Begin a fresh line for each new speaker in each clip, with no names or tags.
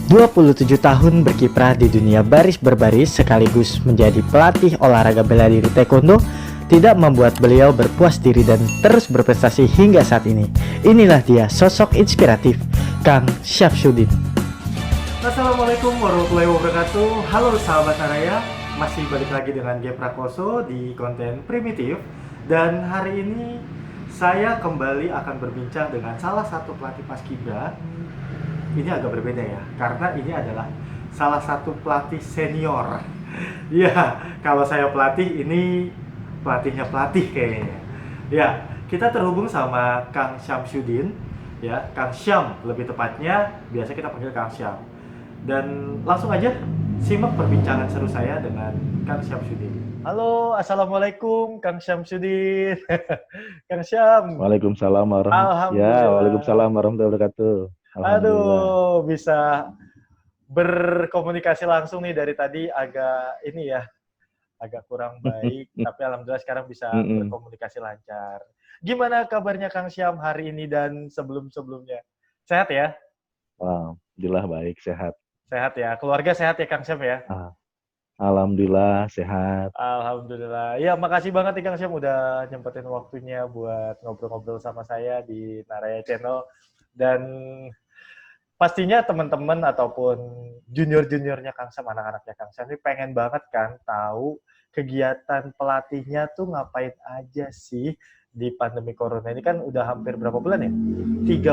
27 tahun berkiprah di dunia baris berbaris sekaligus menjadi pelatih olahraga bela diri taekwondo tidak membuat beliau berpuas diri dan terus berprestasi hingga saat ini. Inilah dia sosok inspiratif, Kang Syamsuddin. Assalamualaikum warahmatullahi wabarakatuh. Halo sahabat Naraya, masih balik lagi dengan G Prakoso di konten primitif. Dan hari ini saya kembali akan berbincang dengan salah satu pelatih paskibra. Ini agak berbeda ya, karena ini adalah salah satu pelatih senior. Ya, kalau saya pelatih, ini pelatihnya pelatih kayaknya. Ya, kita terhubung sama Kang Syamsuddin, ya, Kang Syam lebih tepatnya, biasa kita panggil Kang Syam. Dan langsung aja simak perbincangan seru saya dengan Kang Syamsuddin. Halo, assalamualaikum Kang Syamsuddin. Kang Syam.
Waalaikumsalam warahmatullahi
Alhamdulillah.
Waalaikumsalam warahmatullahi wabarakatuh. Alhamdulillah.
Aduh, bisa berkomunikasi langsung nih dari tadi agak kurang baik, tapi alhamdulillah sekarang bisa berkomunikasi lancar. Gimana kabarnya Kang Syam hari ini dan sebelum-sebelumnya? Sehat ya?
Alhamdulillah baik, sehat.
Sehat ya? Keluarga sehat ya Kang Syam ya?
Alhamdulillah sehat.
Alhamdulillah. Ya, makasih banget nih Kang Syam udah nyempetin waktunya buat ngobrol-ngobrol sama saya di Naraya Channel. Dan pastinya teman-teman ataupun junior-juniornya Kang Syam, anak-anaknya Kang Syam ini pengen banget kan tahu kegiatan pelatihnya tuh ngapain aja sih di pandemi corona ini. Kan udah hampir berapa bulan ya?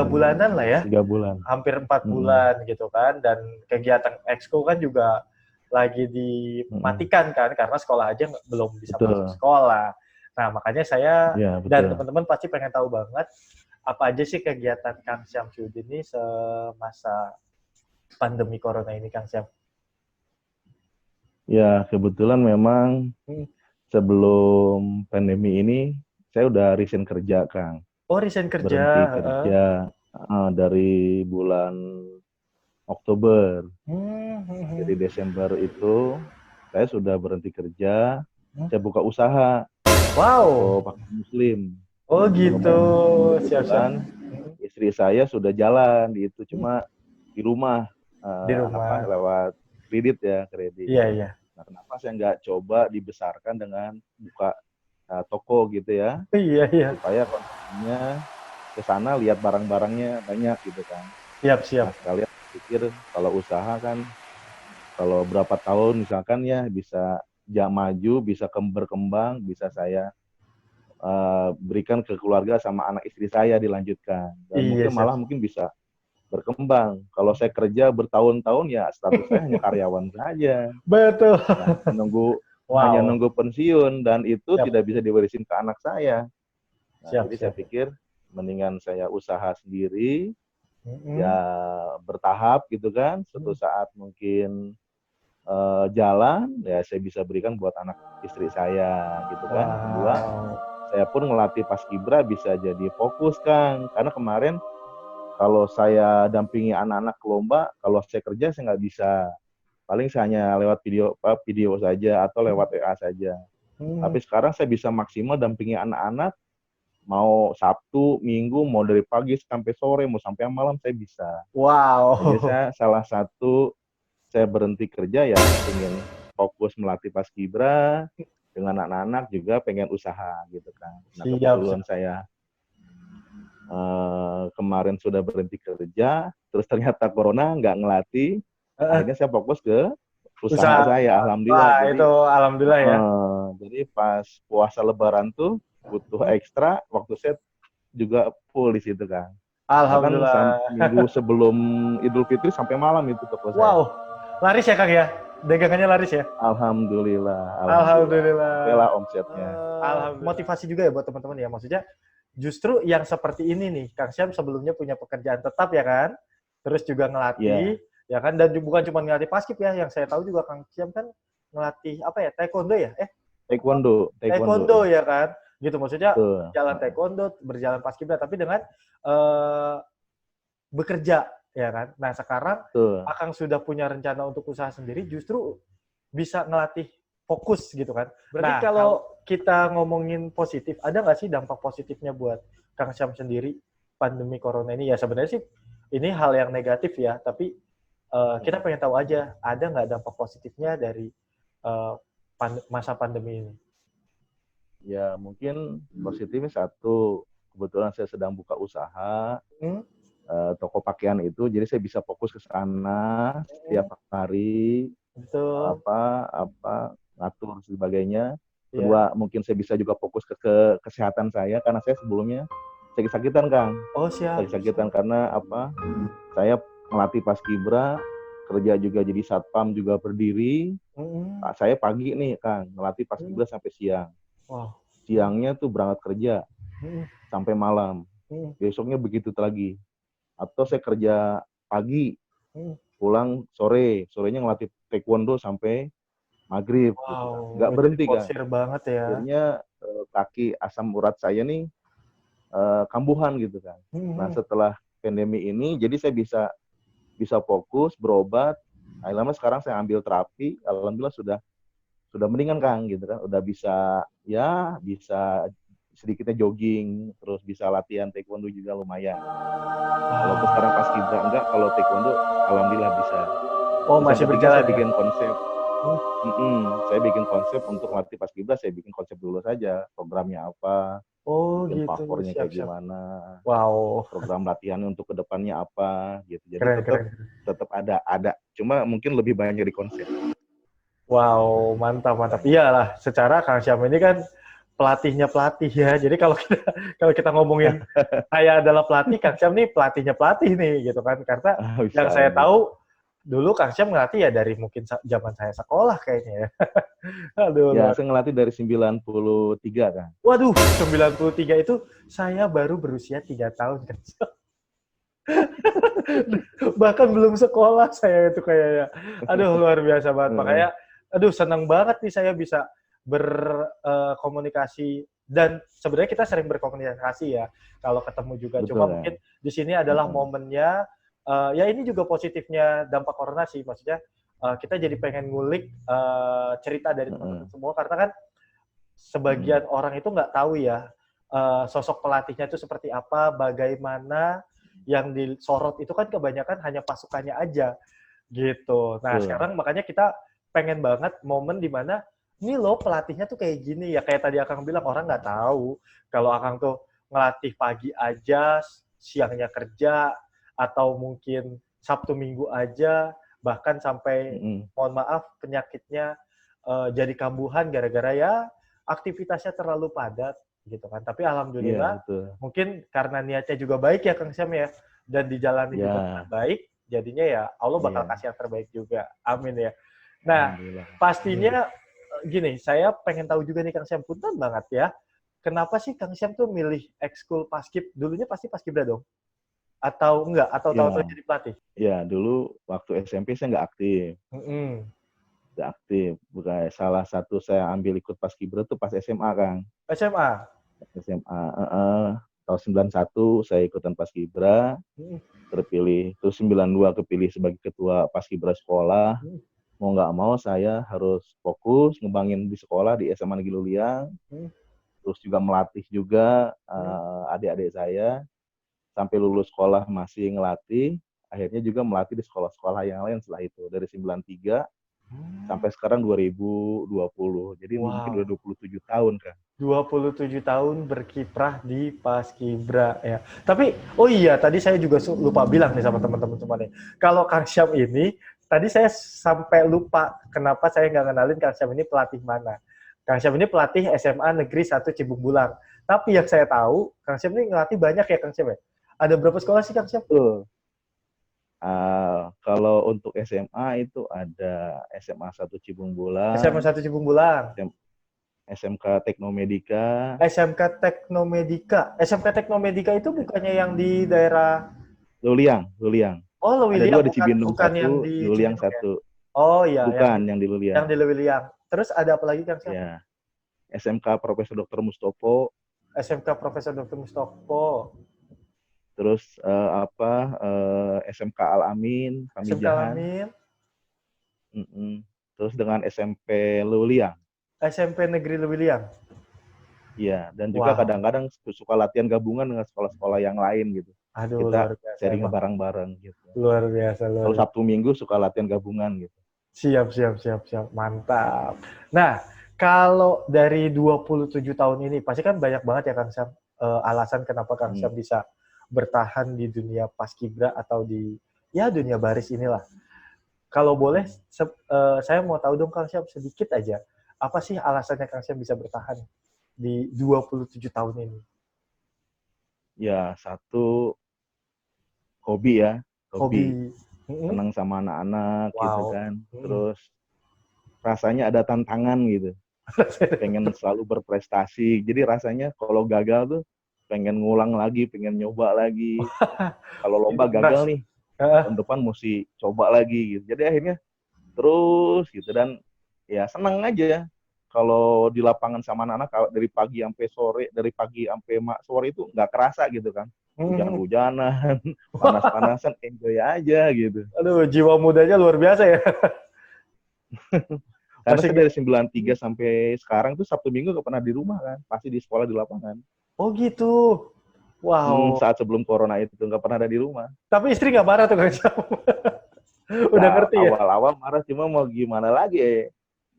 3 bulanan lah ya.
3 bulan.
Hampir 4 bulan gitu kan. Dan kegiatan exco kan juga lagi dimatikan kan, karena sekolah aja belum bisa masuk sekolah. Nah, makanya saya dan teman-teman pasti pengen tahu banget apa aja sih kegiatan Kang Syamsuddin ini semasa pandemi corona ini, Kang Syam?
Ya, kebetulan memang sebelum pandemi ini saya udah resign kerja, Kang.
Oh, resign kerja.
Berhenti kerja dari bulan Oktober. Jadi Desember itu saya sudah berhenti kerja, saya buka usaha.
Wow.
Pakai Muslim.
Oh gitu,
siap-siap. Istri saya sudah jalan di itu, cuma di rumah, lewat kredit.
Iya, iya.
Nah, kenapa saya nggak coba dibesarkan dengan buka toko gitu ya?
Iya, iya.
Supaya konsumennya ke sana lihat barang-barangnya banyak gitu kan.
Siap.
Nah, sekalian pikir kalau usaha kan, kalau berapa tahun misalkan ya bisa maju, bisa berkembang, bisa saya berikan ke keluarga sama anak istri saya dilanjutkan. Dan mungkin bisa berkembang. Kalau saya kerja bertahun-tahun ya status saya hanya karyawan saja.
Betul.
Nah, hanya nunggu pensiun dan itu tidak bisa diwarisin ke anak saya. Nah, jadi saya pikir mendingan saya usaha sendiri, ya bertahap gitu kan. Suatu saat mungkin jalan, ya saya bisa berikan buat anak istri saya gitu kan. Kedua, saya pun ngelatih paskibra bisa jadi fokus, Kang. Karena kemarin kalau saya dampingi anak-anak ke lomba, kalau saya kerja saya nggak bisa. Paling saya hanya lewat video saja atau lewat WA saja. Tapi sekarang saya bisa maksimal dampingi anak-anak, mau Sabtu, Minggu, mau dari pagi sampai sore, mau sampai malam saya bisa.
Wow.
Jadi salah satu saya berhenti kerja ya ingin fokus melatih paskibra, dengan anak-anak juga pengen usaha gitu kan. Nah, kebetulan saya kemarin sudah berhenti kerja, terus ternyata corona nggak ngelatih, akhirnya saya fokus ke usaha saya. Alhamdulillah.
Wah, itu alhamdulillah ya.
Jadi pas puasa Lebaran tuh butuh ekstra, waktu saya juga full di situ kan.
Alhamdulillah.
Bahkan minggu sebelum Idul Fitri sampai malam itu toko saya.
Wow, laris ya Kang ya? Dagangannya laris ya?
Alhamdulillah.
Alhamdulillah.
Omsetnya.
Alhamdulillah. Motivasi juga ya buat teman-teman ya. Maksudnya justru yang seperti ini nih, Kang Syam sebelumnya punya pekerjaan tetap ya kan? Terus juga ngelatih, ya kan? Dan bukan cuma ngelatih paskib ya, yang saya tahu juga Kang Syam kan ngelatih apa ya? Taekwondo ya? Taekwondo ya kan? Gitu maksudnya jalan taekwondo, berjalan paskibra tapi dengan bekerja ya kan. Nah, sekarang Akang sudah punya rencana untuk usaha sendiri, justru bisa ngelatih fokus gitu kan. Berarti kalau kita ngomongin positif, ada nggak sih dampak positifnya buat Kang Syam sendiri pandemi corona ini? Ya sebenarnya sih ini hal yang negatif ya, tapi kita pengen tahu aja, ada nggak dampak positifnya dari masa pandemi ini?
Ya, mungkin positifnya satu, kebetulan saya sedang buka usaha, toko pakaian itu, jadi saya bisa fokus ke sana setiap hari,
Betul.
ngatur sebagainya. Kedua, mungkin saya bisa juga fokus ke kesehatan saya, karena saya sebelumnya sakit-sakitan, Kang.
Oh, siap.
Sakit-sakitan karena saya melatih paskibra, kerja juga jadi satpam juga berdiri. Saya pagi nih, Kang, melatih paskibra sampai siang.
Wow.
Siangnya tuh berangkat kerja sampai malam. Besoknya begitu lagi. Atau saya kerja pagi, pulang sore, sorenya ngelatih taekwondo sampai maghrib.
Wow,
gitu. Nggak berhenti, Kang.
banget ya.
Akhirnya kaki asam urat saya nih kambuhan gitu, kan. Nah, setelah pandemi ini, jadi saya bisa fokus berobat. Akhirnya sekarang saya ambil terapi, alhamdulillah sudah mendingan, Kang, gitu kan. Udah bisa sedikitnya jogging, terus bisa latihan taekwondo juga lumayan. Walaupun sekarang pas kibra enggak, kalau taekwondo alhamdulillah bisa.
Oh, terus masih berjalan.
Saya bikin konsep. Saya bikin konsep untuk latih pas kibra, saya bikin konsep dulu saja, programnya apa.
Oh,
bikin
gitu.
Pavornya kayak gimana.
Wow.
Program latihannya untuk kedepannya apa gitu. Jadi tetap ada. Cuma mungkin lebih banyak di konsep.
Wow, mantap. Iyalah, secara Kang Syam ini kan pelatihnya pelatih ya. Jadi kalau kita ngomongin saya adalah pelatih, Kang Syam nih pelatihnya pelatih nih gitu kan. Karena yang saya tahu dulu Kang Syam ngelatih ya dari mungkin zaman saya sekolah kayaknya ya.
Aduh, ya, saya ngelatih dari 93, kan.
Waduh, 93 itu saya baru berusia 3 tahun, kan. Bahkan belum sekolah saya itu kayaknya. Aduh, luar biasa banget. Makanya, senang banget nih saya bisa berkomunikasi. Dan sebenarnya kita sering berkomunikasi ya, kalau ketemu juga.
Betul,
cuma mungkin di sini adalah momennya, ya ini juga positifnya dampak corona sih, maksudnya kita jadi pengen ngulik cerita dari teman-teman semua, karena kan sebagian orang itu nggak tahu ya sosok pelatihnya itu seperti apa, bagaimana yang disorot itu kan kebanyakan hanya pasukannya aja gitu. Nah, sekarang makanya kita pengen banget momen di mana ini loh pelatihnya tuh kayak gini ya, kayak tadi Akang bilang orang nggak tahu kalau Akang tuh ngelatih pagi aja, siangnya kerja, atau mungkin Sabtu Minggu aja, bahkan sampai mohon maaf penyakitnya jadi kambuhan gara-gara ya aktivitasnya terlalu padat gitu kan. Tapi alhamdulillah mungkin karena niatnya juga baik ya Kang Syam ya, dan dijalani juga dengan baik, jadinya ya Allah bakal kasih yang terbaik juga. Amin ya. Nah, pastinya gini, saya pengen tahu juga nih Kang Syam, punten banget ya. Kenapa sih Kang Syam tuh milih ekskul paskib? Dulunya pasti paskibra dong? Atau enggak? Atau tahu-tahu jadi pelatih?
Ya, dulu waktu SMP saya nggak aktif. Nggak aktif. Bukan salah satu saya ambil ikut paskibra tuh pas SMA, Kang.
SMA?
SMA. Tahun 91 saya ikutan paskibra. Terpilih. Terus 92 kepilih sebagai ketua paskibra sekolah. Mau nggak mau saya harus fokus ngembangin di sekolah di SMA Negeri Luliang. Terus juga melatih juga adik-adik saya. Sampai lulus sekolah masih ngelatih. Akhirnya juga melatih di sekolah-sekolah yang lain setelah itu. Dari 93 sampai sekarang 2020. Jadi mungkin udah 27 tahun, kan.
27 tahun berkiprah di Paskibra ya. Tapi oh iya, tadi saya juga lupa bilang nih sama teman-teman semua nih. Kalau Kang Syam ini, tadi saya sampai lupa kenapa saya nggak kenalin Kang Syam ini pelatih mana. Kang Syam ini pelatih SMA Negeri 1 Cibung Bulang. Tapi yang saya tahu, Kang Syam ini ngelatih banyak ya Kang Syam ya. Ada berapa sekolah sih Kang Syam?
Kalau untuk SMA itu ada SMA 1 Cibung Bulang.
SMA 1 Cibung Bulang.
SMK Teknomedika.
SMK Teknomedika. SMK Teknomedika itu bukannya yang di daerah
Luliang.
Oh, Luliang.
Ada dua di Cibinong
bukan
1,
yang di
Luliang
Cibinong
1.
Ya? Oh iya.
Bukan yang di Luliang.
Yang di Luliang. Terus ada apa lagi Kang Syam?
Ya. SMK Profesor Dr. Mustopo.
SMK Profesor Dr. Mustopo.
Terus SMK Al-Amin, Pamijahan.
SMK Al-Amin.
Terus dengan SMP Luliang.
SMP Negeri Luliang.
Iya, dan juga kadang-kadang suka latihan gabungan dengan sekolah-sekolah yang lain gitu.
Aduh, luar
Kita
biasa
sharing
emang.
bareng-bareng gitu.
Luar biasa, luar
Kalau
biasa.
Sabtu Minggu suka latihan gabungan gitu.
Siap, siap, siap, siap. Mantap. Nah, kalau dari 27 tahun ini, pasti kan banyak banget ya Kang Syam, alasan kenapa Kang
Hmm.
Syam bisa bertahan di dunia paskibra atau di ya dunia baris inilah. Kalau boleh, saya mau tahu dong Kang Syam sedikit aja, apa sih alasannya Kang Syam bisa bertahan di 27 tahun ini?
Ya, satu hobi ya, hobi.
Hobi. Mm-mm.
Senang sama anak-anak gitu
Wow.
kan.
Mm-mm.
Terus rasanya ada tantangan gitu. Pengen selalu berprestasi. Jadi rasanya kalau gagal tuh pengen ngulang lagi, pengen nyoba lagi. Kalau lomba
Hidup keras.
gagal nih,
Heeh.
tahun depan mesti coba lagi gitu. Jadi akhirnya terus gitu dan ya senang aja kalau di lapangan sama anak-anak dari pagi sampai sore, dari pagi sampai sore itu nggak kerasa gitu kan.
Mm.
Hujan-hujanan, panas-panasan, enjoy aja gitu.
Aduh, jiwa mudanya luar biasa ya.
Karena
Masih
saya dari 93 sampai sekarang tuh Sabtu Minggu gak pernah di rumah kan, pasti di sekolah di lapangan.
oh gitu. Wow.
Saat sebelum corona itu nggak pernah ada di rumah.
Tapi istri nggak marah tuh Kang Syam. Udah
Ya
ngerti ya?
awal-awal marah cuma mau gimana lagi ya.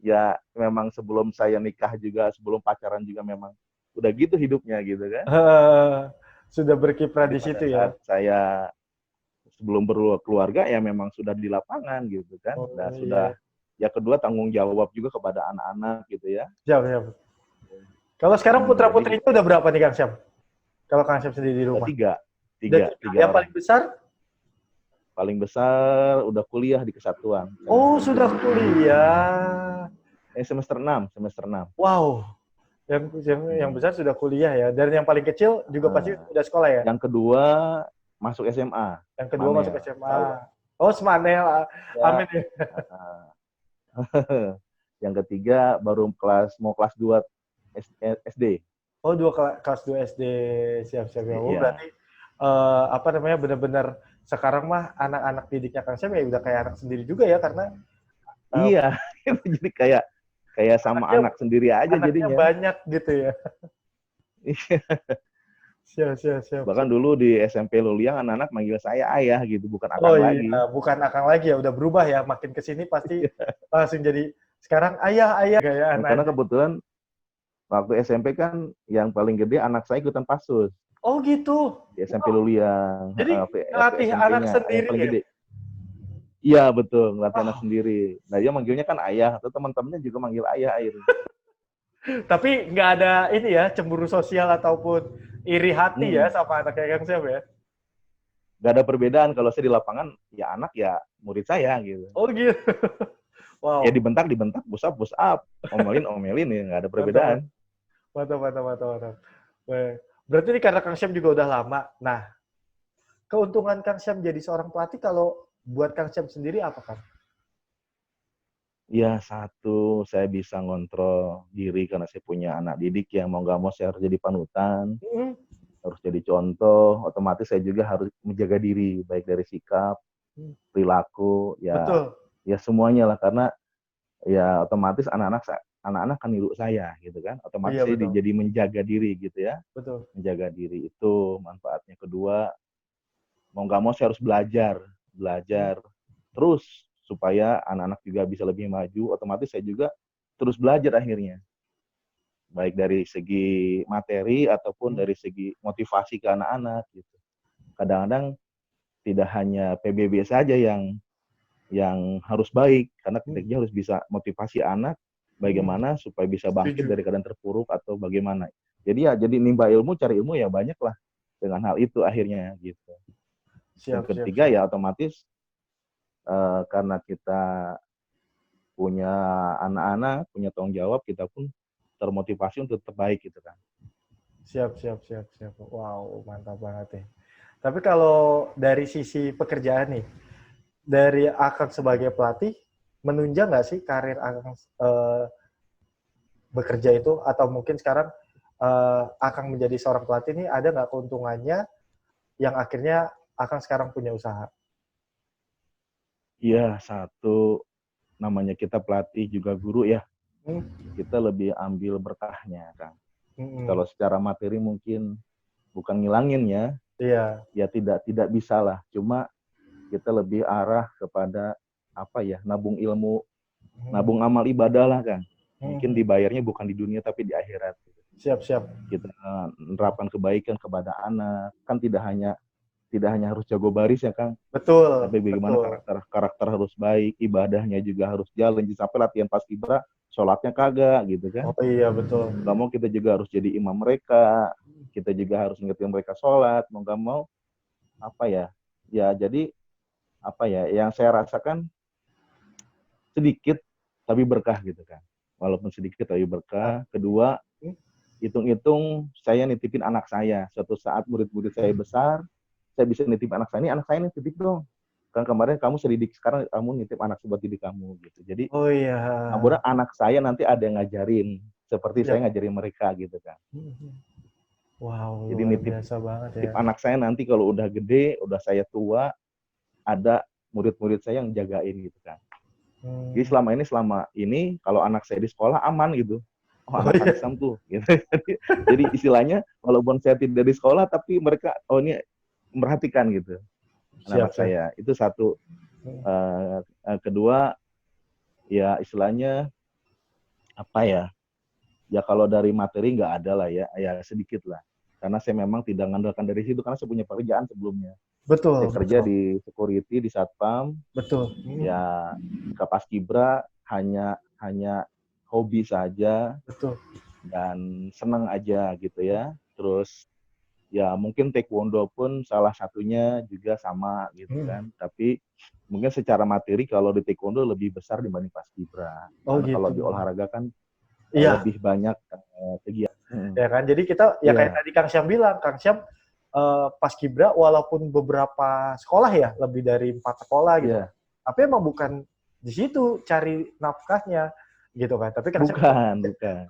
Ya memang sebelum saya nikah juga, sebelum pacaran juga memang udah gitu hidupnya gitu kan.
Sudah berkiprah
Jadi
di
pada
situ ya.
saat saya sebelum berkeluarga ya memang sudah di lapangan gitu kan.
Oh
Dan sudah
iya.
ya kedua tanggung jawab juga kepada anak-anak gitu ya.
Siap, siap. Kalau sekarang
Jadi
putra-putrinya udah berapa nih Kang Syam? Kalau Kang Syam sendiri di rumah?
tiga,
Udah
tiga,
tiga.
tiga
Yang
orang.
paling besar?
Paling besar udah kuliah di Kesatuan.
Oh, sudah kuliah.
Semester 6, semester 6.
Wow. Yang besar sudah kuliah ya. Dan yang paling kecil juga pasti udah sekolah ya?
Yang kedua masuk SMA.
Yang kedua masuk
Manel.
SMA. Oh, Semanel.
Ya.
Amin ya.
Yang ketiga baru mau kelas 2 SD.
Oh, kelas 2 SD. Siap-siap ya. Oh,
Iya.
berarti apa namanya benar-benar sekarang mah anak-anak didiknya Kang Syam ya udah kayak anak sendiri juga ya karena
Iya, jadi kayak sama anak sendiri aja
anaknya
jadinya.
banyak gitu ya. Siap.
Bahkan dulu di SMP Luliang anak-anak manggil saya ayah gitu, bukan
Oh
akang lagi.
iya, bukan akang lagi ya, udah berubah ya. Makin kesini pasti langsung jadi sekarang ayah gaya
Karena
anak.
kebetulan waktu SMP kan yang paling gede anak saya ikutan pasus
Oh gitu.
di SMP Luliang,
Jadi
waktu
ngelatih anak
SMP-nya yang
sendiri
paling
ya.
gede. Iya betul, ngelatih anak
Oh,
sendiri. Nah dia manggilnya kan ayah, atau teman-temannya juga manggil ayah akhirnya.
tapi nggak ada ini ya cemburu sosial ataupun iri hati ya sama anaknya Kang Syam ya.
Gak ada perbedaan kalau saya di lapangan ya anak ya murid saya gitu.
Oh gitu.
Ya
Wow.
dibentak, push up, omelin ya nggak ada perbedaan.
Mantap. Berarti ini karena Kang Syam juga udah lama. Nah, keuntungan Kang Syam jadi seorang pelatih kalau buat Kang Syam sendiri apa Kang?
Ya satu, saya bisa ngontrol diri karena saya punya anak didik yang mau nggak mau saya harus jadi panutan, harus jadi contoh. Otomatis saya juga harus menjaga diri, baik dari sikap, perilaku,
Betul.
ya semuanya lah. Karena ya otomatis anak-anak kan niru saya gitu kan. Otomatis
Iya
saya
betul.
jadi menjaga diri gitu ya.
Betul.
Menjaga diri itu manfaatnya. Kedua, mau nggak mau saya harus belajar terus supaya anak-anak juga bisa lebih maju. Otomatis saya juga terus belajar akhirnya, baik dari segi materi ataupun dari segi motivasi ke anak-anak gitu. Kadang-kadang tidak hanya PBB saja yang harus baik, karena kita juga harus bisa motivasi anak bagaimana supaya bisa bangkit dari keadaan terpuruk atau bagaimana. Jadi nimba ilmu, cari ilmu ya banyak lah dengan hal itu akhirnya gitu. Yang ketiga ya otomatis karena kita punya anak-anak, punya tanggung jawab, kita pun termotivasi untuk tetap baik gitu kan.
Siap. Wow, mantap banget ya. Tapi kalau dari sisi pekerjaan nih, dari Akang sebagai pelatih, menunjang nggak sih karir Akang bekerja itu? Atau mungkin sekarang Akang menjadi seorang pelatih nih, ada nggak keuntungannya yang akhirnya Akang sekarang punya usaha?
Iya, satu, namanya kita pelatih juga guru ya, kita lebih ambil berkahnya kan. Kalau secara materi mungkin bukan ngilangin ya.
Iya.
Ya tidak bisa lah. Cuma kita lebih arah kepada apa ya, nabung ilmu, nabung amal ibadah lah kan. Mungkin dibayarnya bukan di dunia tapi di akhirat.
Siap.
Kita menerapkan kebaikan kepada anak, kan tidak hanya harus jago baris ya Kang.
Betul.
Tapi bagaimana karakter harus baik, ibadahnya juga harus jalan. Sampai latihan paskibra, sholatnya kagak gitu kan.
Oh iya betul.
Nggak mau kita juga harus jadi imam mereka, kita juga harus ngingetin mereka sholat, mau nggak mau apa ya, jadi apa ya, yang saya rasakan sedikit tapi berkah gitu kan. Walaupun sedikit tapi berkah. Kedua, hitung-hitung saya nitipin anak saya. Suatu saat murid-murid saya besar, saya bisa nitip anak saya ini titip dong. Kan kemarin kamu selidik, sekarang kamu nitip anak buat didik kamu gitu. Jadi mudah anak saya nanti ada yang ngajarin seperti saya ngajarin mereka gitu kan.
Wow,
jadi
luar biasa banget ya.
Nitip anak saya nanti kalau udah gede, udah saya tua, ada murid-murid saya yang jagain gitu kan. Jadi selama ini kalau anak saya di sekolah aman gitu. Oh, anak Islam tuh gitu. Jadi istilahnya walaupun saya tidak di sekolah tapi mereka ini merhatikan gitu. Anak saya. Itu satu. Kedua ya istilahnya apa ya? Ya kalau dari materi nggak ada lah ya sedikit lah. Karena saya memang tidak mengandalkan dari situ karena saya punya pekerjaan sebelumnya.
Betul.
Saya kerja di security di satpam.
Betul.
Ya ke paskibra hanya hobi saja.
Betul.
Dan senang aja gitu ya. Terus ya mungkin taekwondo pun salah satunya juga sama gitu kan. Tapi mungkin secara materi kalau di taekwondo lebih besar dibanding paskibra. Karena kalau di olahraga kan lebih banyak kegiatan.
Ya kan, jadi kita kayak tadi Kang Syam bilang, Kang Syam paskibra walaupun beberapa sekolah ya, lebih dari 4 sekolah gitu. Tapi emang bukan di situ cari nafkahnya gitu kan. Tapi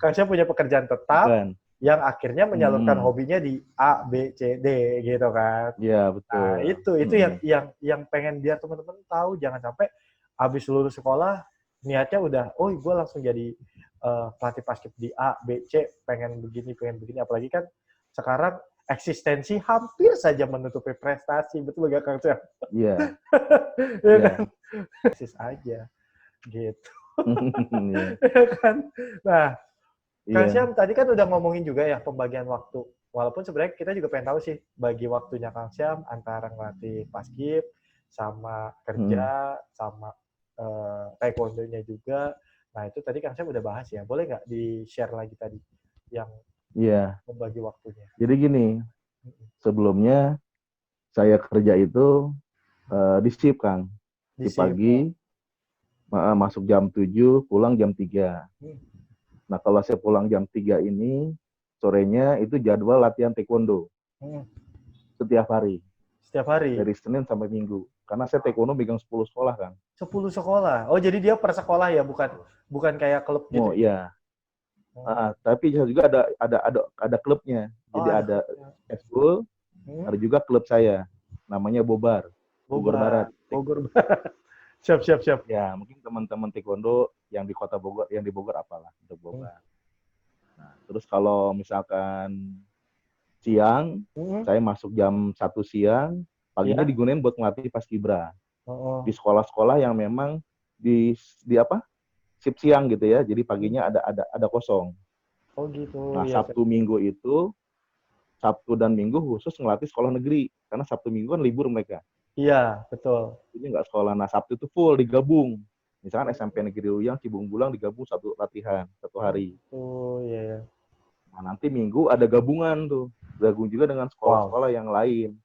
Kang Syam punya pekerjaan tetap yang akhirnya menyalurkan hobinya di A, B, C, D gitu kan.
Iya, betul.
Nah, itu yang pengen biar teman-teman tahu, jangan sampai habis lulus sekolah niatnya udah, oh gue langsung jadi pelatih basket di A, B, C, pengen begini, apalagi kan sekarang eksistensi hampir saja menutupi prestasi, betul gak Kang Syam?
Iya.
Kan? Eksis aja, gitu. Kan? Nah, Kang Syam tadi kan udah ngomongin juga ya pembagian waktu. Walaupun sebenarnya kita juga pengen tahu sih bagi waktunya Kang Syam antara ngelatih paskib sama kerja sama taekwondo-nya juga. Nah, itu tadi Kang Syam udah bahas ya. Boleh nggak di-share lagi tadi yang membagi waktunya?
Jadi gini, sebelumnya saya kerja itu di shift, Kang. Di pagi, masuk jam 7, pulang jam 3. Nah, kalau saya pulang jam 3 ini, sorenya itu jadwal latihan taekwondo. Setiap hari.
Setiap hari?
Dari Senin sampai Minggu. Karena saya taekwondo megang 10 sekolah, Kang.
10 sekolah? Oh, jadi dia per sekolah ya, bukan kayak klub gitu?
Oh, iya. Tapi juga ada klubnya. Jadi ada school, ada juga klub saya. Namanya Bobar. Bogor Barat.
Bogor Barat. Siap.
Ya, mungkin teman-teman taekwondo yang di Kota Bogor, yang di Bogor apalah untuk Bobar. Nah, terus kalau misalkan siang, saya masuk jam 1 siang, paginya digunain buat ngelatih paskibra. Di sekolah-sekolah yang memang di shift siang gitu ya. Jadi paginya ada kosong.
Oh gitu.
Nah, Sabtu Minggu itu Sabtu dan Minggu khusus ngelatih sekolah negeri karena Sabtu Minggu kan libur mereka.
Iya, betul.
Ini nggak sekolah. Nah, Sabtu itu full digabung. Misalkan SMP Negeri Ruyang, Cibung Bulang digabung satu latihan, satu hari.
Oh, iya.
Nah, nanti Minggu ada gabungan tuh. Gabung juga dengan sekolah-sekolah yang lain.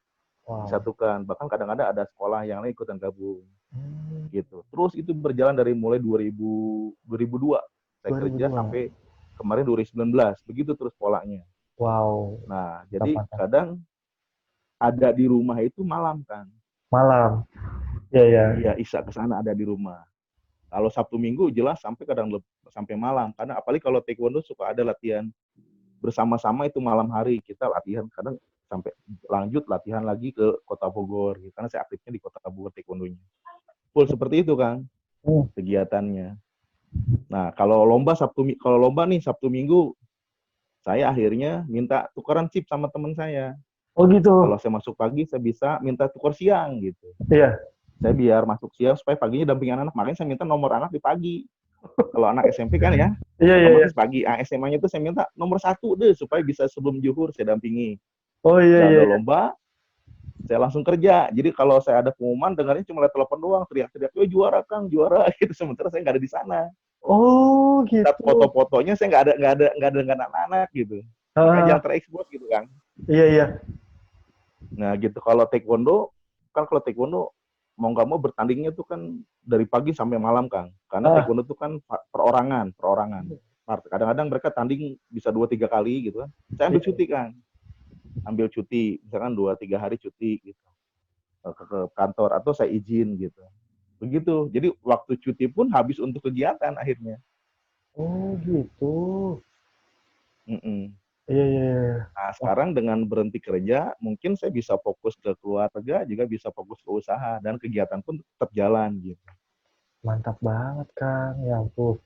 Disatukan. Bahkan kadang-kadang ada sekolah yang lain ikutan gabung. Gitu. Terus itu berjalan dari mulai 2002. Saya kerja sampai kemarin 2019. Begitu terus polanya.
Wow.
Nah, jadi kadang ada di rumah itu malam kan.
Malam. Iya.
Iya, Isya ke sana ada di rumah. Kalau Sabtu Minggu jelas sampai kadang sampai malam. Karena apalagi kalau taekwondo suka ada latihan bersama-sama itu malam hari. Kita latihan kadang sampai lanjut latihan lagi ke Kota Bogor. Karena saya aktifnya di Kota Bogor taekwondonya. Full seperti itu, Kang. Kegiatannya. Nah, kalau lomba nih Sabtu Minggu, saya akhirnya minta tukaran chip sama teman saya.
Oh gitu.
Kalau saya masuk pagi, saya bisa minta tukar siang gitu.
Iya.
Saya biar masuk siang supaya paginya dampingan anak. Makanya saya minta nomor anak di pagi. Kalau anak SMP kan ya,
Iya, iya, iya.
otomatis pagi. SMA-nya itu saya minta nomor 1 deh supaya bisa sebelum zuhur saya dampingi.
Oh iya,
Nggak
iya,
ada
iya.
lomba, saya langsung kerja. Jadi kalau saya ada pengumuman, dengarnya cuma lewat telepon doang, teriak-teriak, "Yo juara Kang, juara!" gitu. Sementara saya nggak ada di sana.
Oh
Lihat
gitu.
foto-fotonya saya nggak ada dengan anak-anak gitu. Makanya
Ah,
jangan terekspos gitu kan.
iya, iya.
Nah gitu kalau taekwondo, kan kalau taekwondo mau nggak mau bertandingnya tuh kan dari pagi sampai malam Kang. Karena
Ah,
taekwondo tuh kan perorangan, perorangan. Kadang-kadang mereka tanding bisa 2-3 kali gitu kan. Saya ambil
iya.
cuti kan, ambil cuti, misalkan 2-3 hari cuti gitu ke kantor atau saya izin gitu. Begitu. Jadi waktu cuti pun habis untuk kegiatan akhirnya.
Oh gitu.
Mm-mm.
Iya, iya, iya.
Nah,
Wah,
sekarang dengan berhenti kerja, mungkin saya bisa fokus ke keluarga, juga bisa fokus ke usaha, dan kegiatan pun tetap jalan gitu.
mantap banget, Kang. Ya ampun.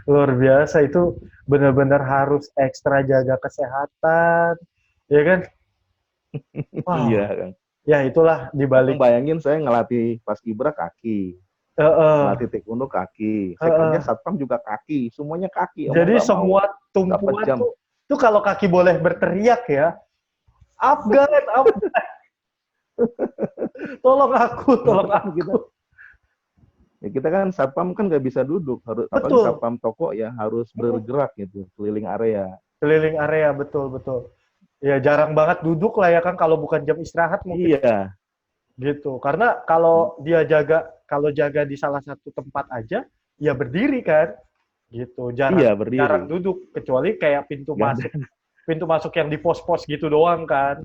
Luar biasa itu benar-benar harus ekstra jaga kesehatan. Ya kan?
Iya,
Wow.
Kang.
Ya itulah
Kakang
dibalik.
bayangin saya ngelatih paskibra kaki,
Heeh,
ngelatih taekwondo kaki, saya kerja
heeh.
satpam juga kaki, semuanya kaki, mau
Jadi
nggak mau,
semua
24
tumpuan
jam.
tuh kalau kaki boleh berteriak ya, Afgan, tolong aku,
Kenapa
tolong
kan kita,
aku.
ya kita kan satpam kan nggak bisa duduk, harus apalagi
Betul.
satpam toko ya harus bergerak gitu, keliling area.
Keliling area, betul, betul. Ya jarang banget duduk lah ya kan kalau bukan jam istirahat mungkin
Iya,
gitu. Karena kalau dia jaga, kalau jaga di salah satu tempat aja, ya berdiri kan, gitu.
iya
Jarang,
berdiri.
jarang duduk kecuali kayak
Nggak ada.
pintu masuk yang di pos-pos gitu doang kan,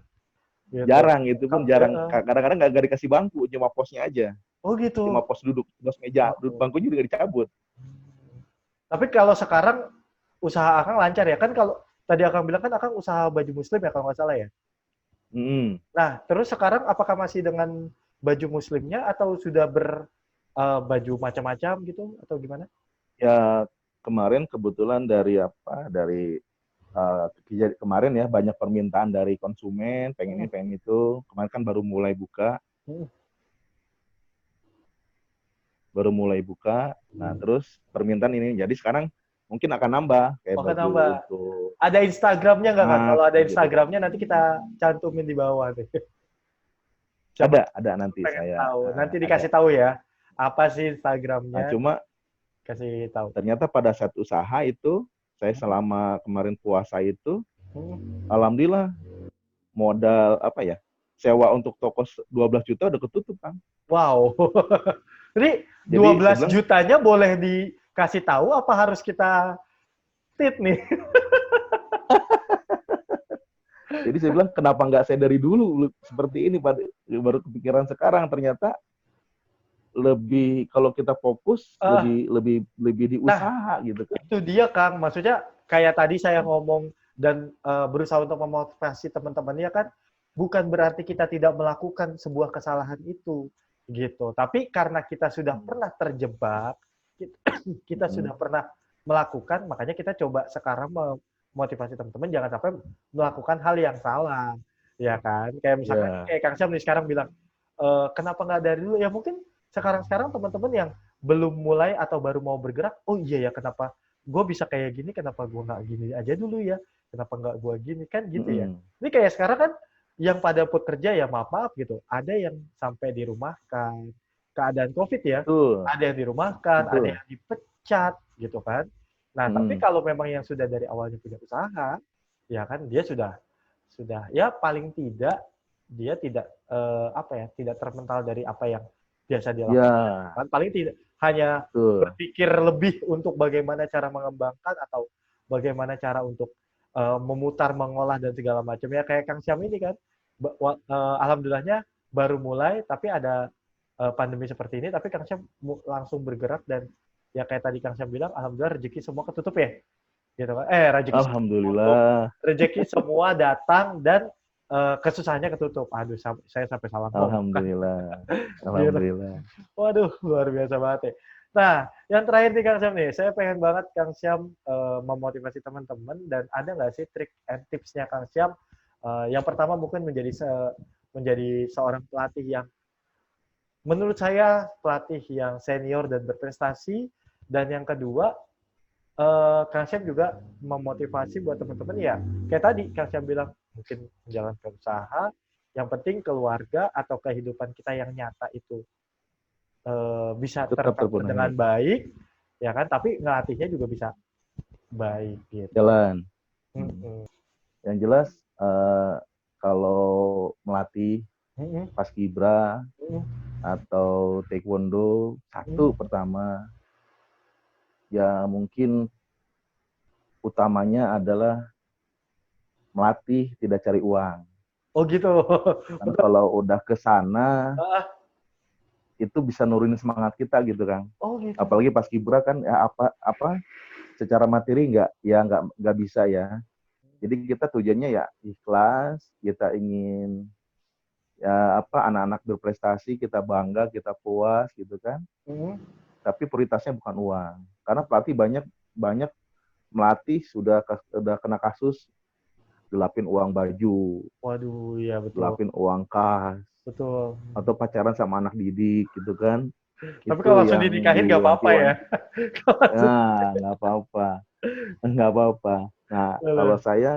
gitu.
Jarang, itu pun jarang. Kadang-kadang nggak dikasih bangku, cuma posnya aja.
Oh
Cuma
gitu.
pos duduk, pos meja.
Oh.
Bangkunya juga dicabut.
Tapi kalau sekarang usaha Akang lancar ya kan kalau tadi Akang bilang kan Akang usaha baju muslim ya kalau nggak salah ya.
Hmm.
Nah, terus sekarang apakah masih dengan baju muslimnya atau sudah baju macam-macam gitu atau gimana?
Ya kemarin kebetulan dari apa? Dari kemarin ya banyak permintaan dari konsumen, pengen
Hmm,
ini, pengen itu. Kemarin kan
hmm.
baru mulai buka. Nah terus permintaan ini, jadi sekarang mungkin akan nambah kayak
Oke
baju
nambah.
untuk
Ada Instagramnya nggak Kang?
anak
Kalau ada
gitu kan.
Instagramnya nanti kita cantumin di bawah nih. Siapa
Ada nanti
pengen
saya
tahu. Nanti
ada.
dikasih tahu ya. Apa sih
Nah
Instagramnya?
cuma
Kasih tahu.
ternyata pada saat usaha itu, saya
Hmm,
selama kemarin puasa itu,
hmm.
alhamdulillah modal apa ya, sewa untuk toko 12 juta udah ketutup kan.
Wow. Ini
Jadi saya
12
bilang,
jutanya boleh dikasih tahu apa harus kita tit nih?
kenapa nggak saya dari dulu seperti ini, baru kepikiran sekarang. Ternyata lebih kalau kita fokus
Ah,
lebih lebih lebih di
nah,
usaha gitu kan.
itu dia Kang. Maksudnya kayak tadi saya ngomong dan berusaha untuk memotivasi teman-temannya kan bukan berarti kita tidak melakukan sebuah kesalahan itu gitu. Tapi karena kita sudah pernah terjebak, kita, kita sudah
Mm-mm.
pernah melakukan, makanya kita coba sekarang memotivasi teman-teman jangan sampai melakukan hal yang salah. Ya kan? Kayak misalkan
Ya,
kayak Kang Syam nih sekarang bilang, kenapa nggak dari dulu? Ya mungkin sekarang-sekarang teman-teman yang belum mulai atau baru mau bergerak, oh iya ya kenapa gue bisa kayak gini, kenapa gue nggak gini aja dulu ya, kenapa nggak gue gini, kan gitu ya.
mm-mm.
Ini kayak sekarang kan yang pada bekerja ya maaf-maaf gitu, ada yang sampai dirumahkan, keadaan COVID ya,
Betul,
ada yang dirumahkan, ada
betul.
yang dipecat gitu kan. Nah, tapi
Mm-mm.
kalau memang yang sudah dari awalnya punya usaha, ya kan dia sudah ya paling tidak dia tidak apa ya, tidak termental dari apa yang biasa dia lakukan.
Ya,
Kan paling tidak hanya
betul.
berpikir lebih untuk bagaimana cara mengembangkan atau bagaimana cara untuk memutar, mengolah dan segala macam ya kayak Kang Syam ini kan alhamdulillahnya baru mulai tapi ada pandemi seperti ini tapi Kang Syam langsung bergerak dan ya kayak tadi Kang Syam bilang alhamdulillah rezeki semua ketutup ya gitu kan rezeki semua ketutup
Alhamdulillah,
rezeki semua datang dan kesusahannya ketutup aduh saya sampai salah ngomong kan
alhamdulillah,
gitu.
alhamdulillah.
Waduh, luar biasa banget ya. Nah, yang terakhir nih Kang Syam nih, saya pengen banget Kang Syam memotivasi teman-teman dan ada nggak sih trik and tipsnya Kang Syam Yang pertama mungkin menjadi seorang pelatih yang menurut saya pelatih yang senior dan berprestasi, dan yang kedua Kang Syam juga memotivasi buat teman-teman ya. Kayak tadi Kang Syam bilang mungkin menjalankan usaha, yang penting keluarga atau kehidupan kita yang nyata itu bisa
Tetap
tercover dengan
terpenuhi.
baik, ya kan? Tapi ngelatihnya juga bisa baik gitu.
Jalan.
Mm-mm.
Yang jelas kalau melatih
Mm-mm.
paskibra
Mm-mm.
atau taekwondo, satu
Mm-mm.
pertama ya mungkin utamanya adalah melatih tidak cari uang.
Oh gitu.
Kan kalau udah ke sana
Ah,
itu bisa nurunin semangat kita gitu kan.
oh gitu.
Apalagi paskibra kan ya apa secara materi nggak bisa ya. Jadi kita tujuannya ya ikhlas, kita ingin ya apa anak-anak berprestasi, kita bangga, kita puas gitu kan.
Mm-mm.
Tapi prioritasnya bukan uang. Karena pelatih banyak banyak melatih sudah kena kasus gelapin uang baju,
Waduh, ya betul.
gelapin uang kas,
Betul.
atau pacaran sama anak didik gitu kan.
Tapi kalau
Itu
langsung
yang
dinikahin nggak apa-apa ya.
diwanti-wanti.
Kalau langsung
Nah, nggak apa-apa. Nggak apa-apa. Nah, kalau saya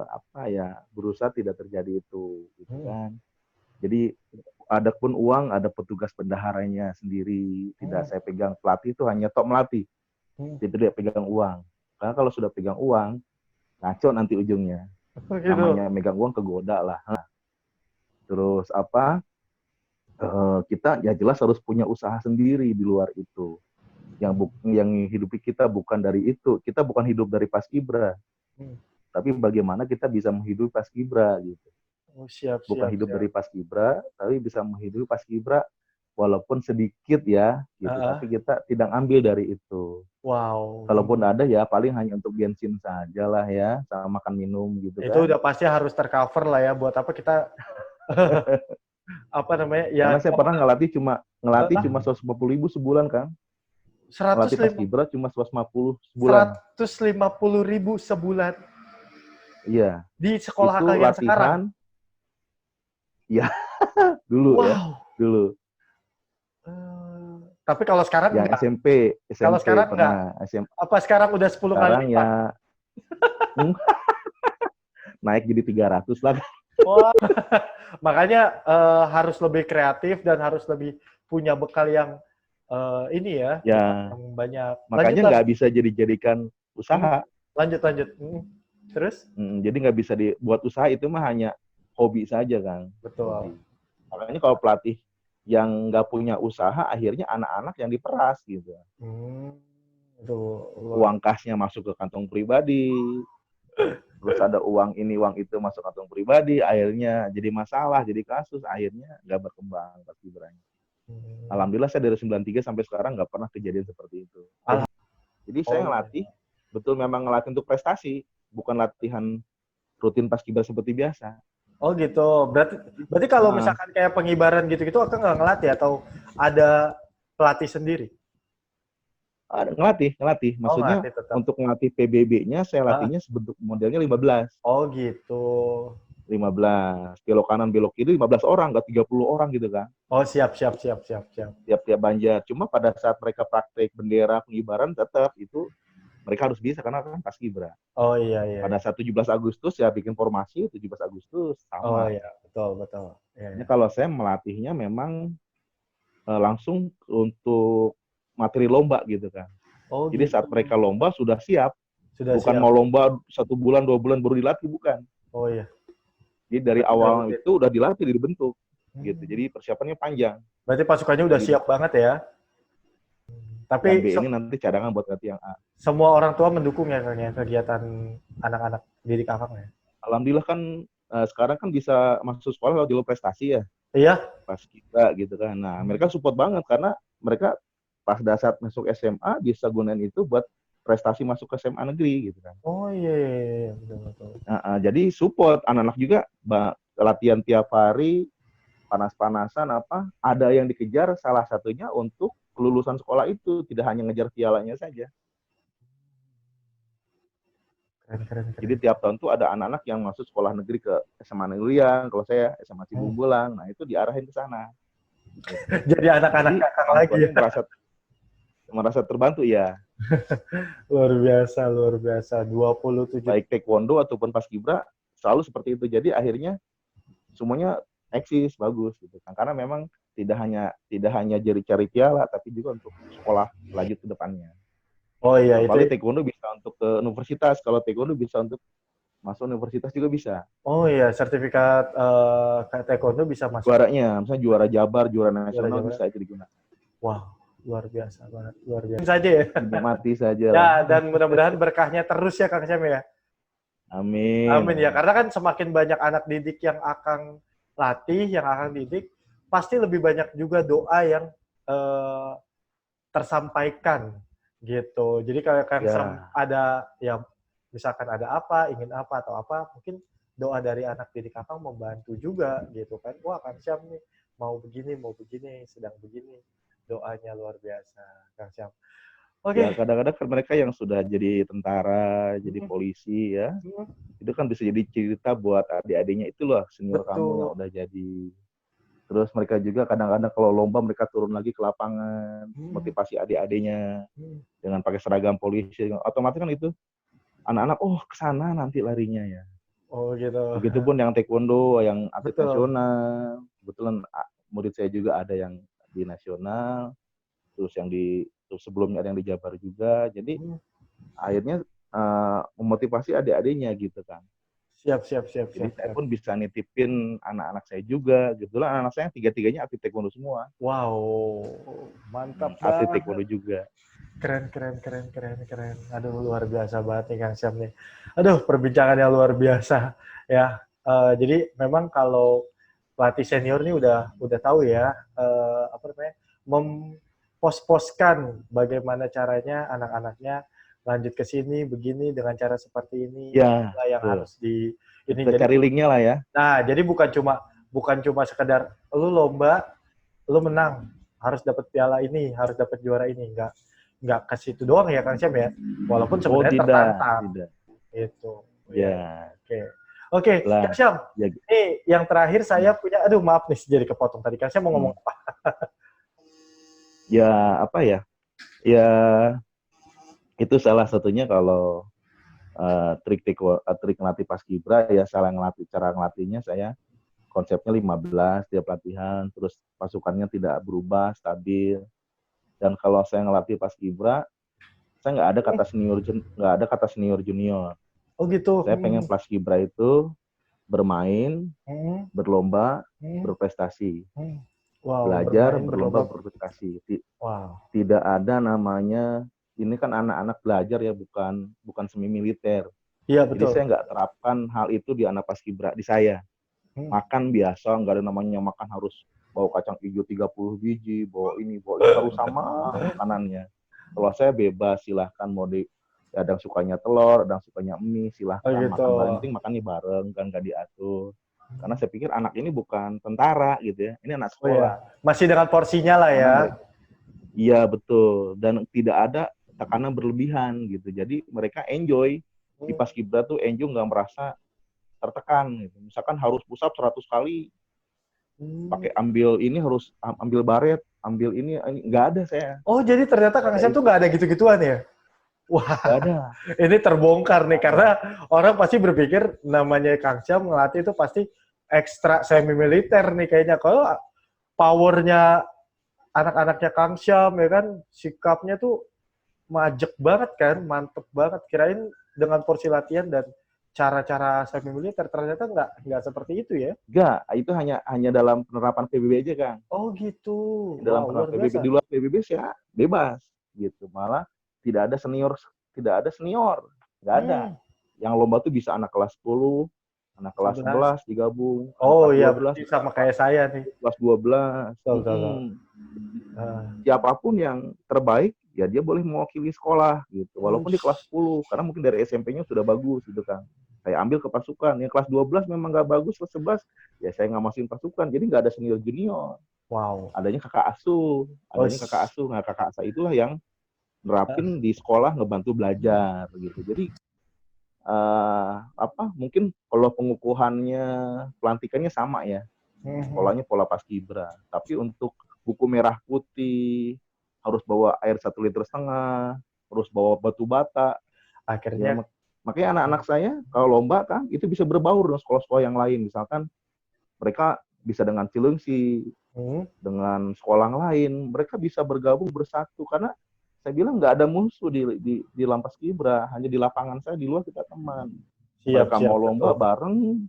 apa ya berusaha tidak terjadi itu, gitu
Hmm.
kan. Jadi adapun uang ada petugas bendaharanya sendiri. Tidak
Hmm.
saya pegang pelatih itu hanya tok melatih.
Hmm.
Dia tidak pegang uang. Karena kalau sudah pegang uang, ngaco nanti ujungnya.
Oh, gitu.
Namanya megang uang kegoda lah. Terus apa? Kita ya jelas harus punya usaha sendiri di luar itu. Yang hidupi kita bukan dari itu. Kita bukan hidup dari paskibra,
Hmm.
tapi bagaimana kita bisa menghidupi paskibra gitu.
Oh, siap,
Bukan
siap,
hidup
siap.
dari paskibra, tapi bisa menghidupi paskibra walaupun sedikit ya gitu.
Ah,
Tapi kita tidak ambil dari itu.
wow.
Kalaupun ada ya paling hanya untuk bensin saja lah ya, sama makan minum gitu
Itu
kan.
udah pasti harus tercover lah ya. Buat apa kita apa namanya? Ya
Karena saya pernah ngelatih
ah,
cuma 150.000 sebulan kan. Ngelatih
105
paskibra cuma 150 sebulan.
150.000 sebulan
Iya,
di sekolah
itu
kalian sekarang.
latihan ya dulu ya,
Wow.
dulu.
Tapi kalau sekarang
Yang
enggak.
SMP,
Kalau
SMP
sekarang enggak.
pernah, SMP
Apa sekarang udah 10 kali
sekarang
lipat?
ya naik jadi 300 lah.
Wah, makanya harus lebih kreatif dan harus lebih punya bekal yang ini ya, bekal
Ya,
yang banyak. Lanjut
makanya
lah.
nggak bisa dijadikan
Hmm,
usaha.
lanjut lanjut. Terus?
Jadi nggak bisa dibuat usaha itu mah hanya hobi saja kan,
Betul.
hobi. Makanya kalau pelatih yang nggak punya usaha, akhirnya anak-anak yang diperas gitu.
Hmm, itu
Uang kasnya masuk ke kantong pribadi, terus ada uang ini uang itu masuk kantong pribadi, akhirnya jadi masalah, jadi kasus, akhirnya nggak berkembang pas Gibran. Alhamdulillah saya dari 93 sampai sekarang nggak pernah kejadian seperti itu. Jadi saya
oh,
ngelatih, betul memang ngelatih untuk prestasi, bukan latihan rutin pas Gibran seperti biasa.
oh gitu. Berarti kalau
Nah,
misalkan kayak pengibaran gitu-gitu, aku nggak ngelatih atau ada pelatih sendiri?
ngelatih.
Oh
Maksudnya
ngelatih tetap.
untuk ngelatih PBB-nya, saya
Ah,
latihnya sebentuk modelnya 15.
oh gitu.
15. Belok kanan, belok kiri 15 orang, nggak 30 orang gitu kan.
Oh siap siap siap siap siap.
Tiap-tiap banjar. Cuma pada saat mereka praktek bendera pengibaran tetap itu mereka harus bisa karena kan paskibra.
Oh iya iya.
Pada
Iya.
saat 17 Agustus ya bikin formasi 17 Agustus
Oh
sama.
iya betul betul. Iya,
Ini
iya.
kalau saya melatihnya memang langsung untuk materi lomba gitu kan.
Oh
Jadi
gitu.
saat mereka lomba sudah siap,
Sudah
bukan
siap.
mau lomba 1 bulan 2 bulan baru dilatih, bukan.
Oh iya.
Jadi dari
Berarti udah
awal
rutin.
itu udah dilatih, dibentuk gitu.
Hmm.
Jadi persiapannya panjang.
Berarti pasukannya udah
Jadi
siap banget ya.
yang
Tapi
B ini nanti cadangan buat ganti yang A.
semua orang tua mendukung ya Kang, ya, kegiatan anak-anak didik Akang ya.
Alhamdulillah kan sekarang kan bisa masuk sekolah lewat jalur prestasi ya,
Iya.
pas kita gitu kan. Nah, mereka support banget karena mereka pas dasar masuk SMA bisa gunain itu buat prestasi masuk ke SMA negeri gitu kan.
Oh iya, iya, iya, betul betul.
Jadi support anak-anak juga latihan tiap hari, panas-panasan apa, ada yang dikejar salah satunya untuk kelulusan sekolah itu, tidak hanya ngejar pialanya saja.
Keren.
Jadi tiap tahun tuh ada anak-anak yang masuk sekolah negeri ke SMA Negeri Riang, kalau saya SMA Cibumbulang, nah itu diarahin ke sana. Gitu.
Jadi anak-anak kakak
orang
lagi
tuanya
ya.
merasa terbantu ya.
Luar biasa. 27.
Baik taekwondo ataupun paskibra selalu seperti itu. Jadi akhirnya semuanya eksis bagus gitu kan. Karena memang tidak hanya jadi cari piala tapi juga untuk sekolah lanjut ke depannya.
Oh iya,
Apalagi
itu.
taekwondo bisa untuk ke universitas. Kalau taekwondo bisa untuk masuk universitas juga bisa.
Oh iya, sertifikat taekwondo bisa masuk
Juaranya, misalnya juara Jabar, juara
juara
nasional
Jawa.
bisa itu digunakan.
Wow, luar biasa banget, luar biasa. Saja ya.
Dinikmati saja
Ya,
lah.
dan mudah-mudahan berkahnya terus ya Kang Syam ya.
Amin.
Amin ya, karena kan semakin banyak anak didik yang akan latih, yang akan didik, pasti lebih banyak juga doa yang tersampaikan gitu. Jadi kalau Kang Syam ada ya misalkan ada apa, ingin apa atau apa, mungkin doa dari anak didik Akang membantu juga gitu kan. Wah, Kang Syam nih mau begini, sedang begini. Doanya luar biasa, Kang Syam. Oke.
Ya, kadang-kadang kan mereka yang sudah jadi tentara, jadi polisi ya, itu kan bisa jadi cerita buat adik-adiknya, itu loh senior kamu yang udah jadi. Terus mereka juga kadang-kadang kalau lomba mereka turun lagi ke lapangan, motivasi adik-adiknya dengan pakai seragam polisi. Otomatis kan itu anak-anak, oh kesana nanti larinya ya.
Oh gitu.
Begitupun yang taekwondo, yang atlet nasional. Kebetulan murid saya juga ada yang di nasional, terus yang sebelumnya ada yang di Jabar juga. Jadi akhirnya memotivasi adik-adiknya gitu kan.
Siap.
Jadi saya pun bisa nitipin anak-anak saya juga. Kebetulan anak saya tiga-tiganya atlet taekwondo semua.
Wow, mantap banget.
Atlet taekwondo juga.
Keren. Aduh, luar biasa banget nih Kang Syam nih. Aduh, perbincangan yang luar biasa ya. Jadi memang kalau pelatih senior nih udah tahu ya mempos-poskan bagaimana caranya anak-anaknya lanjut ke sini begini dengan cara seperti ini.
Ya,
yang harus di ini.
Kita cari linknya lah ya.
Nah, jadi bukan cuma sekedar lu lomba, lu menang, harus dapat piala ini, harus dapat juara ini, nggak ke situ doang ya Kang Syam ya. Walaupun sebenarnya tertantang.
Tidak.
Itu.
Ya.
Oke, Kang Syam.
Ya.
Ini yang terakhir saya punya, aduh maaf nih jadi kepotong tadi. Kang Syam mau ngomong apa?
Ya, apa ya? Ya, itu salah satunya kalau trik ngelatih paskibra ya, cara ngelatihnya saya konsepnya 15 tiap latihan, terus pasukannya tidak berubah, stabil. Dan kalau saya ngelatih paskibra, saya nggak ada kata senior junior.
Oh gitu.
Saya pengen paskibra itu bermain, berlomba, berprestasi.
Wow,
belajar, berlomba, berprestasi. Tidak ada namanya, ini kan anak-anak belajar ya, bukan semi militer.
Iya, betul.
Jadi saya nggak terapkan hal itu di anak paskibra, di saya. Makan biasa, nggak ada namanya makan harus bawa kacang hijau 30 biji, bawa ini harus sama makanannya. Kalau saya bebas, silahkan mau ada yang sukanya telur, ada yang sukanya mie, silahkan makan bareng, penting makannya bareng, kan nggak diatur. Karena saya pikir anak ini bukan tentara gitu ya, ini anak sekolah.
Masih dengan porsinya lah ya.
Iya betul, dan tidak ada tekanan berlebihan gitu. Jadi mereka enjoy di paskibra tuh, enjoy, nggak merasa tertekan gitu. Misalkan harus push up 100 kali, pakai ambil ini, harus ambil baret, ambil ini nggak ada saya.
Oh, jadi ternyata Kang Syam tuh nggak ada gitu-gituan ya? Wah,
ada.
Ini terbongkar nih, karena orang pasti berpikir namanya Kang Syam ngelatih itu pasti ekstra semi militer nih kayaknya. Kalau powernya anak-anaknya Kang Syam ya kan, sikapnya tuh majek banget kan, mantep banget. Kirain dengan porsi latihan dan cara-cara semi militer, ternyata nggak seperti itu ya?
Nggak, itu hanya dalam penerapan PBB aja Kang.
Oh gitu.
Dalam penerapan PBB, di luar PBB ya bebas gitu. Malah tidak ada senior, nggak ada. Yang lomba tuh bisa anak kelas 10, anak kelas 11 digabung.
Oh iya, sama kayak saya nih.
Kelas 12. Siapapun yang terbaik, ya dia boleh mewakili sekolah gitu. Walaupun di kelas 10, karena mungkin dari SMP-nya sudah bagus gitu kan. Saya ambil ke pasukan. Yang kelas 12 memang nggak bagus, kelas 11, ya saya nggak masukin pasukan. Jadi nggak ada senior junior.
Wow.
Adanya kakak asuh. Nah, kakak asuh itulah yang nerapin di sekolah, ngebantu belajar gitu. Jadi mungkin kalau pengukuhannya, pelantikannya sama ya. Polanya pola paskibra. Tapi untuk buku merah putih, harus bawa air 1,5 liter, harus bawa batu bata.
Akhirnya,
ya, makanya anak-anak saya kalau lomba kan itu bisa berbaur dengan sekolah-sekolah yang lain. Misalkan mereka bisa dengan Cilengsi, dengan sekolah lain, mereka bisa bergabung bersatu. Karena saya bilang nggak ada musuh di Lampas Kibra, hanya di lapangan saya, di luar kita teman. Mereka mau lomba bareng.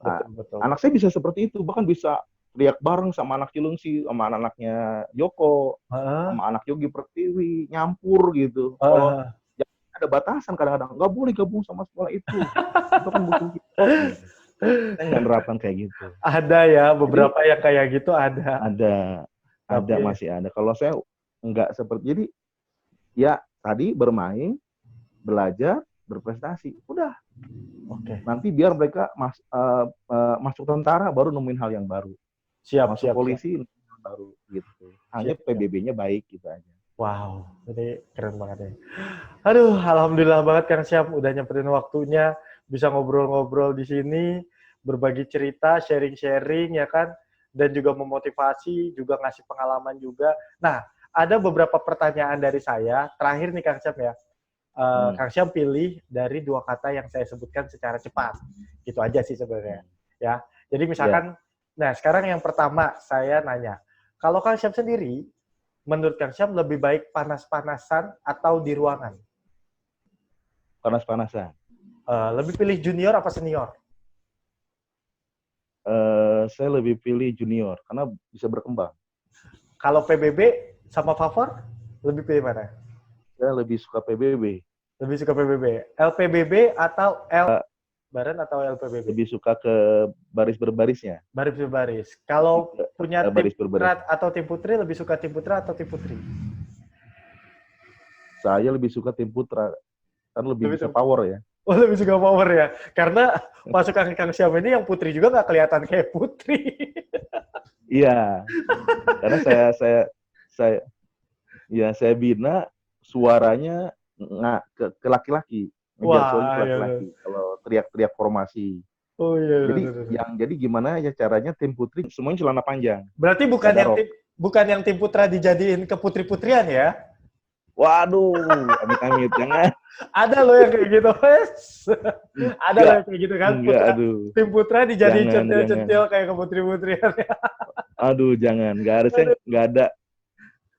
Nah, anak saya bisa seperti itu, bahkan bisa teriak bareng sama anak Cilengsi, sama anak-anaknya Joko, sama anak Yogi Pertiwi, nyampur gitu. Kalau ada batasan kadang-kadang, nggak boleh gabung sama sekolah itu. Itu kan musuh kita. Saya nggak nerapkan kayak gitu.
Ada ya, beberapa yang kayak gitu ada.
Ada, masih ada. Kalau saya nggak seperti, jadi ya tadi bermain, belajar, berprestasi, udah. Nanti biar mereka masuk tentara baru nemuin hal yang baru. Masuk polisi nemuin hal baru gitu. Hanya PBB-nya baik gitu aja.
Wow, ini keren banget ya. Aduh, alhamdulillah banget Kang Syam udah nyempetin waktunya bisa ngobrol-ngobrol di sini, berbagi cerita, sharing-sharing ya kan, dan juga memotivasi, juga ngasih pengalaman juga. Nah, ada beberapa pertanyaan dari saya. Terakhir nih Kang Syam ya. Kang Syam pilih dari 2 kata yang saya sebutkan secara cepat. Gitu aja sih sebenarnya. Ya. Jadi misalkan, nah sekarang yang pertama saya nanya, kalau Kang Syam sendiri, menurut Kang Syam lebih baik panas-panasan atau di ruangan?
Panas-panasan.
Lebih pilih junior apa senior?
Saya lebih pilih junior, karena bisa berkembang.
Kalau PBB sama favor, lebih pilih mana?
Saya lebih suka PBB.
Lebih suka PBB. LPBB atau Baran atau LPBB?
Lebih suka ke baris berbarisnya.
Baris berbaris. Kalau punya tim putra atau tim putri, lebih suka tim putra atau tim putri?
Saya lebih suka tim putra. Kan lebih bisa power ya.
Oh, lebih suka power ya. Karena masuk Kang Syam ini yang putri juga nggak kelihatan kayak putri.
Iya. Karena saya bina suaranya ke laki-laki. Laki-laki. Kalau teriak-teriak formasi.
Oh iya.
Jadi gimana ya caranya tim putri semuanya celana panjang.
Berarti bukan yang tim putra dijadiin ke putri-putrian ya?
Waduh, amit-amit, jangan.
Ada loh yang kayak gitu, Ada loh yang kayak gitu kan, tim putra dijadiin centil-centil kayak ke putri-putrian.
Aduh, jangan. Nggak ada.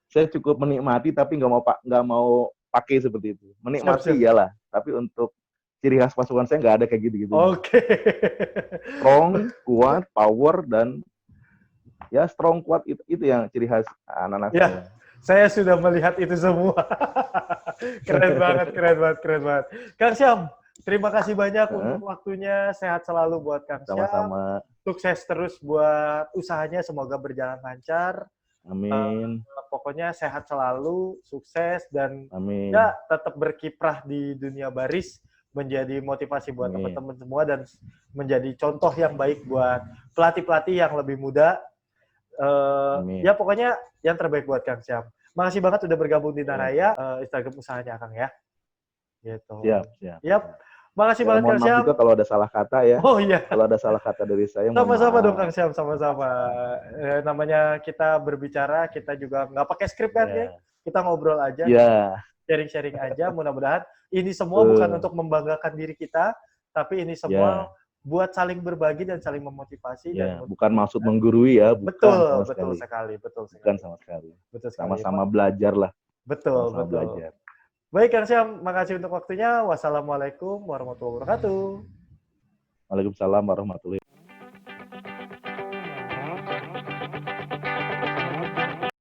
Saya cukup menikmati, tapi nggak mau pakai seperti itu. Menikmati iyalah, tapi untuk ciri khas pasukan saya nggak ada kayak gitu-gitu.
Oke.
Strong, kuat, power, dan ya strong, kuat, itu yang ciri khas anak-anak saya.
Saya sudah melihat itu semua. Keren banget. Kang Syam, terima kasih banyak untuk waktunya. Sehat selalu buat Kang Syam.
Sama-sama.
Sukses terus buat usahanya, semoga berjalan lancar.
Amin.
Pokoknya sehat selalu, sukses, dan
amin.
Ya tetap berkiprah di dunia baris, menjadi motivasi buat teman-teman semua, dan menjadi contoh yang baik buat pelatih-pelatih yang lebih muda. Ya pokoknya yang terbaik buat Kang Syam. Makasih banget udah bergabung di Naraya, Instagram usahanya Kang ya. Gitu.
Siap.
Makasih banget Kang Syam.
Juga kalau ada salah kata ya.
Oh iya.
Kalau ada salah kata dari saya.
Sama-sama dong Kang Syam, sama-sama. Namanya kita berbicara, kita juga nggak pakai skrip kan ya. Kita ngobrol aja. Sharing-sharing aja. Mudah-mudahan ini semua bukan untuk membanggakan diri kita, tapi ini semua buat saling berbagi dan saling memotivasi. Dan
bukan maksud menggurui ya.
Betul sekali.
Bukan sama sekali. Sama-sama belajar lah.
Betul.
Belajar.
Baik Kang Syam, makasih untuk waktunya. Wassalamualaikum warahmatullahi wabarakatuh.
Waalaikumsalam warahmatullahi wabarakatuh.